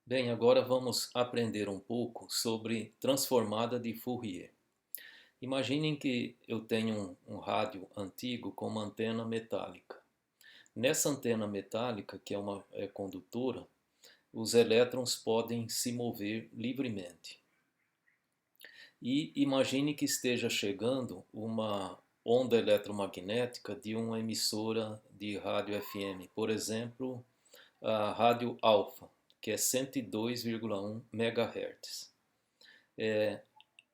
Bem, agora vamos aprender um pouco sobre transformada de Fourier. Imaginem que eu tenho um rádio antigo com uma antena metálica. Nessa antena metálica, que é condutora, os elétrons podem se mover livremente. E imagine que esteja chegando uma onda eletromagnética de uma emissora de rádio FM, por exemplo, a rádio alfa, que é 102,1 MHz.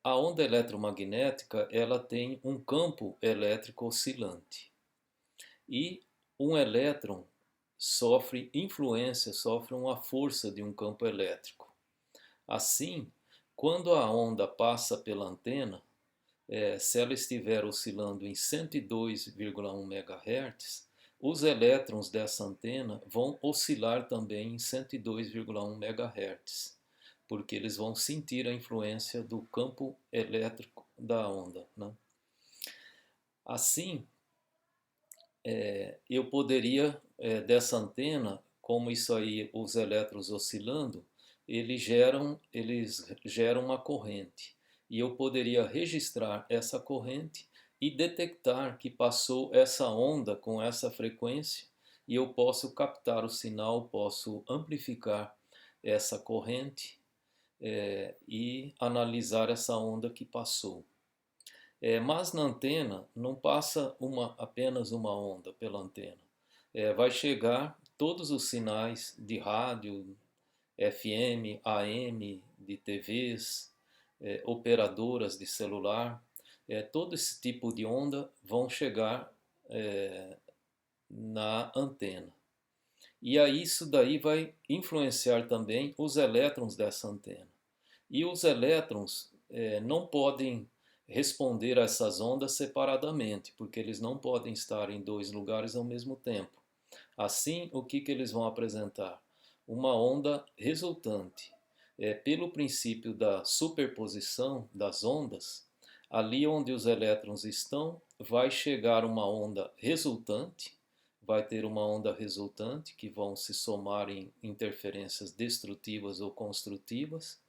A onda eletromagnética ela tem um campo elétrico oscilante e um elétron sofre influência, sofre uma força de um campo elétrico. Assim, quando a onda passa pela antena, se ela estiver oscilando em 102,1 MHz, os elétrons dessa antena vão oscilar também em 102,1 MHz, porque eles vão sentir a influência do campo elétrico da onda, né? Assim, eu poderia, dessa antena, como isso aí, os elétrons oscilando, eles geram uma corrente. E eu poderia registrar essa corrente e detectar que passou essa onda com essa frequência, e eu posso captar o sinal, posso amplificar essa corrente, e analisar essa onda que passou. Mas na antena não passa apenas uma onda pela antena. Vai chegar todos os sinais de rádio, FM, AM, de TVs, operadoras de celular, todo esse tipo de onda vão chegar na antena. E aí isso daí vai influenciar também os elétrons dessa antena. E os elétrons não podem responder a essas ondas separadamente, porque eles não podem estar em dois lugares ao mesmo tempo. Assim, o que eles vão apresentar? Uma onda resultante. Pelo princípio da superposição das ondas, ali onde os elétrons estão, vai chegar uma onda resultante, vai ter uma onda resultante que vão se somar em interferências destrutivas ou construtivas,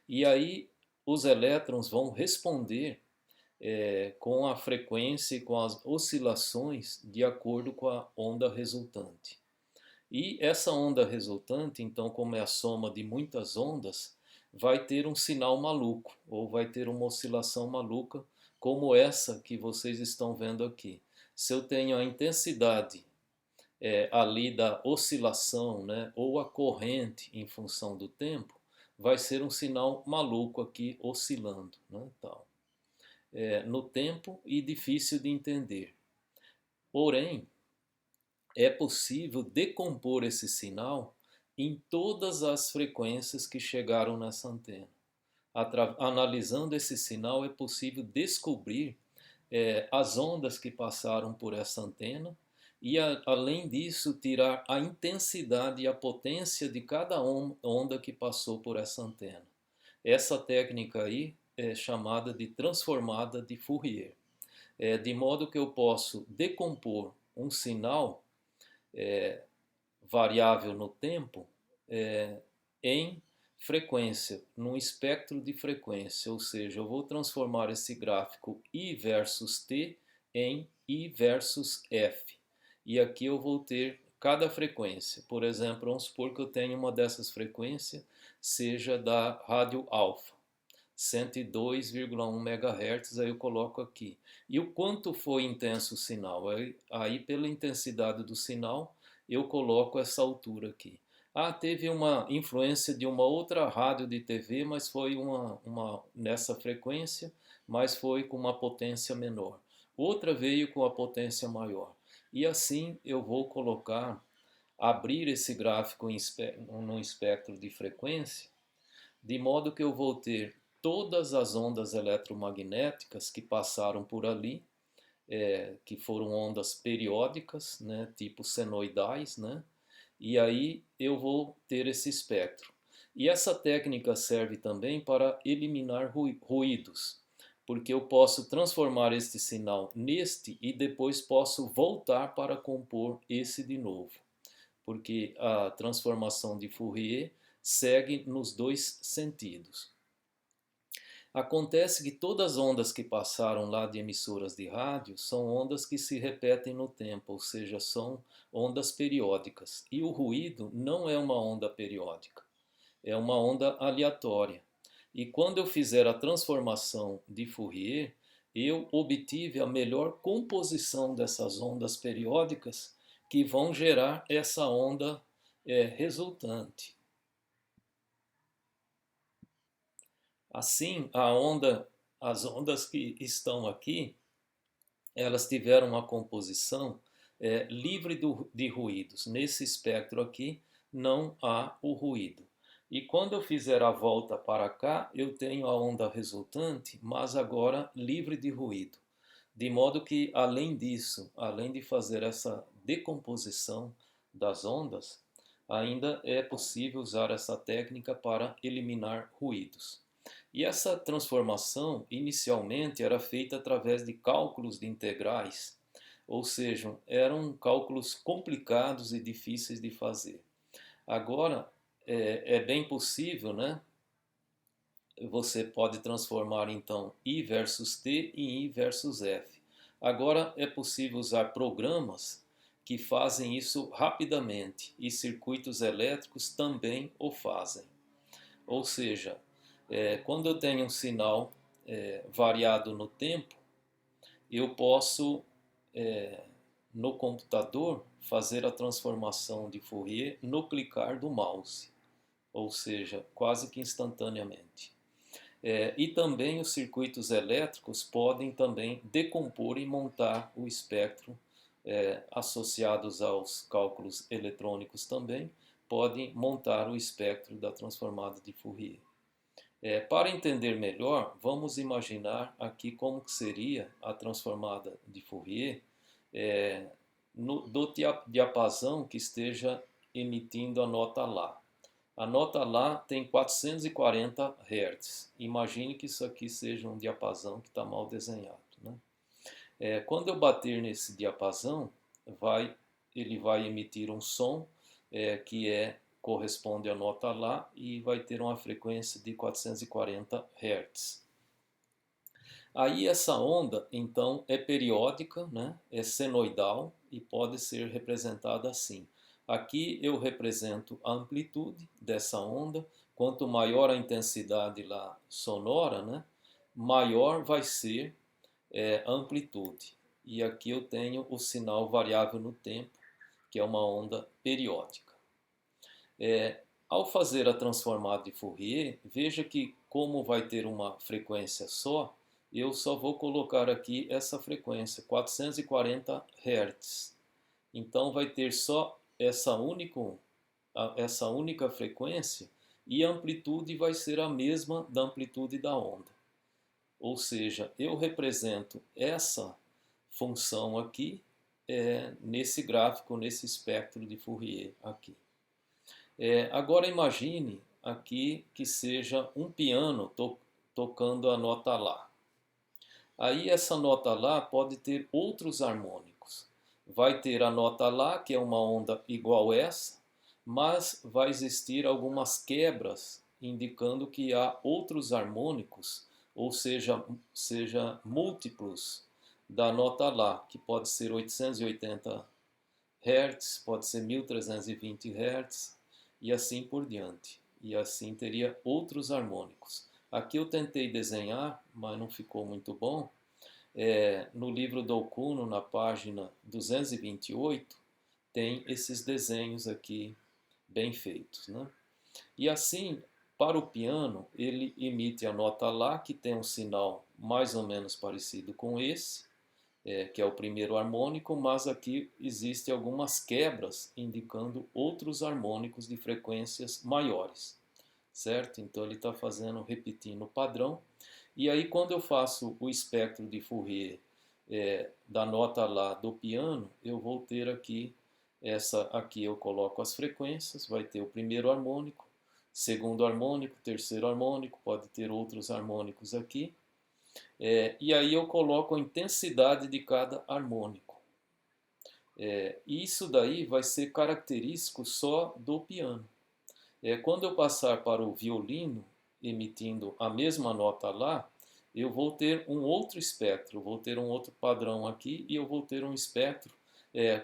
e aí os elétrons vão responder com a frequência e com as oscilações de acordo com a onda resultante. E essa onda resultante, então, como é a soma de muitas ondas, vai ter um sinal maluco, ou vai ter uma oscilação maluca, como essa que vocês estão vendo aqui. Se eu tenho a intensidade ali da oscilação, né, ou a corrente em função do tempo, vai ser um sinal maluco aqui oscilando, né, tal, no tempo e difícil de entender. Porém, é possível decompor esse sinal em todas as frequências que chegaram nessa antena. Analisando esse sinal, é possível descobrir as ondas que passaram por essa antena e, além disso, tirar a intensidade e a potência de cada onda que passou por essa antena. Essa técnica aí é chamada de transformada de Fourier, de modo que eu posso decompor um sinal variável no tempo em frequência, num espectro de frequência, ou seja, eu vou transformar esse gráfico I versus T em I versus F. E aqui eu vou ter cada frequência. Por exemplo, vamos supor que eu tenho uma dessas frequências, seja da rádio alfa, 102,1 MHz, aí eu coloco aqui. E o quanto foi intenso o sinal? Aí pela intensidade do sinal, eu coloco essa altura aqui. Teve uma influência de uma outra rádio de TV, mas foi nessa frequência, mas foi com uma potência menor. Outra veio com a potência maior. E assim eu vou abrir esse gráfico num espectro de frequência, de modo que eu vou ter todas as ondas eletromagnéticas que passaram por ali, que foram ondas periódicas, né, tipo senoidais, né? E aí eu vou ter esse espectro. E essa técnica serve também para eliminar ruídos, porque eu posso transformar este sinal neste e depois posso voltar para compor esse de novo, porque a transformação de Fourier segue nos dois sentidos. Acontece que todas as ondas que passaram lá de emissoras de rádio são ondas que se repetem no tempo, ou seja, são ondas periódicas. E o ruído não é uma onda periódica, é uma onda aleatória. E quando eu fizer a transformação de Fourier, eu obtive a melhor composição dessas ondas periódicas que vão gerar essa onda resultante. Assim, as ondas que estão aqui, elas tiveram uma composição livre de ruídos. Nesse espectro aqui, não há o ruído. E quando eu fizer a volta para cá, eu tenho a onda resultante, mas agora livre de ruído. De modo que, além disso, além de fazer essa decomposição das ondas, ainda é possível usar essa técnica para eliminar ruídos. E essa transformação inicialmente era feita através de cálculos de integrais, ou seja, eram cálculos complicados e difíceis de fazer. Agora é bem possível, né? Você pode transformar então I versus T em I versus F. Agora é possível usar programas que fazem isso rapidamente e circuitos elétricos também o fazem. Ou seja, quando eu tenho um sinal variado no tempo, eu posso, no computador, fazer a transformação de Fourier no clicar do mouse, ou seja, quase que instantaneamente. E também os circuitos elétricos podem também decompor e montar o espectro associados aos cálculos eletrônicos também, podem montar o espectro da transformada de Fourier. Para entender melhor, vamos imaginar aqui como que seria a transformada de Fourier do diapasão que esteja emitindo a nota Lá. A nota Lá tem 440 Hz. Imagine que isso aqui seja um diapasão que está mal desenhado, né? Quando eu bater nesse diapasão, ele vai emitir um som que corresponde à nota Lá e vai ter uma frequência de 440 Hz. Aí essa onda, então, é periódica, né? É senoidal e pode ser representada assim. Aqui eu represento a amplitude dessa onda. Quanto maior a intensidade lá sonora, né? Maior vai ser a amplitude. E aqui eu tenho o sinal variável no tempo, que é uma onda periódica. Ao fazer a transformada de Fourier, veja que como vai ter uma frequência só, eu só vou colocar aqui essa frequência, 440 Hz. Então vai ter só essa única frequência e a amplitude vai ser a mesma da amplitude da onda. Ou seja, eu represento essa função aqui nesse gráfico, nesse espectro de Fourier aqui. Agora imagine aqui que seja um piano tocando a nota Lá. Aí essa nota Lá pode ter outros harmônicos. Vai ter a nota Lá, que é uma onda igual a essa, mas vai existir algumas quebras, indicando que há outros harmônicos, ou seja múltiplos da nota Lá, que pode ser 880 Hz, pode ser 1320 Hz, e assim por diante. E assim teria outros harmônicos. Aqui eu tentei desenhar, mas não ficou muito bom. No livro do Okuno, na página 228, tem esses desenhos aqui bem feitos, né? E assim, para o piano, ele emite a nota Lá, que tem um sinal mais ou menos parecido com esse, que é o primeiro harmônico, mas aqui existem algumas quebras indicando outros harmônicos de frequências maiores, certo? Então ele está repetindo o padrão. E aí quando eu faço o espectro de Fourier da nota Lá do piano, eu vou ter aqui, aqui eu coloco as frequências, vai ter o primeiro harmônico, segundo harmônico, terceiro harmônico, pode ter outros harmônicos aqui. E aí eu coloco a intensidade de cada harmônico. E isso daí vai ser característico só do piano. Quando eu passar para o violino, emitindo a mesma nota lá, eu vou ter um outro espectro, vou ter um outro padrão aqui e eu vou ter um espectro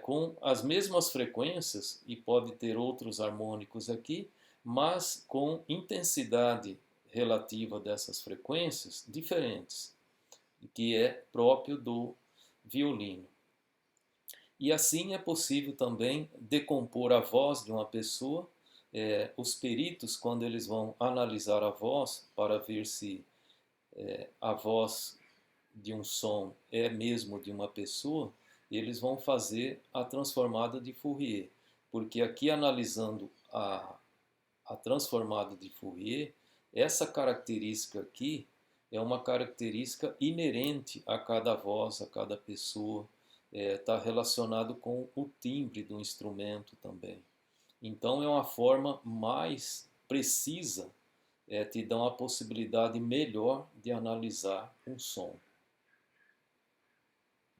com as mesmas frequências, e pode ter outros harmônicos aqui, mas com intensidade relativa dessas frequências diferentes, que é próprio do violino. E assim é possível também decompor a voz de uma pessoa. Os peritos, quando eles vão analisar a voz para ver se a voz de um som é mesmo de uma pessoa, eles vão fazer a transformada de Fourier. Porque aqui, analisando a transformada de Fourier, essa característica aqui é uma característica inerente a cada voz, a cada pessoa, está relacionado com o timbre do instrumento também. Então é uma forma mais precisa, te dá uma possibilidade melhor de analisar um som.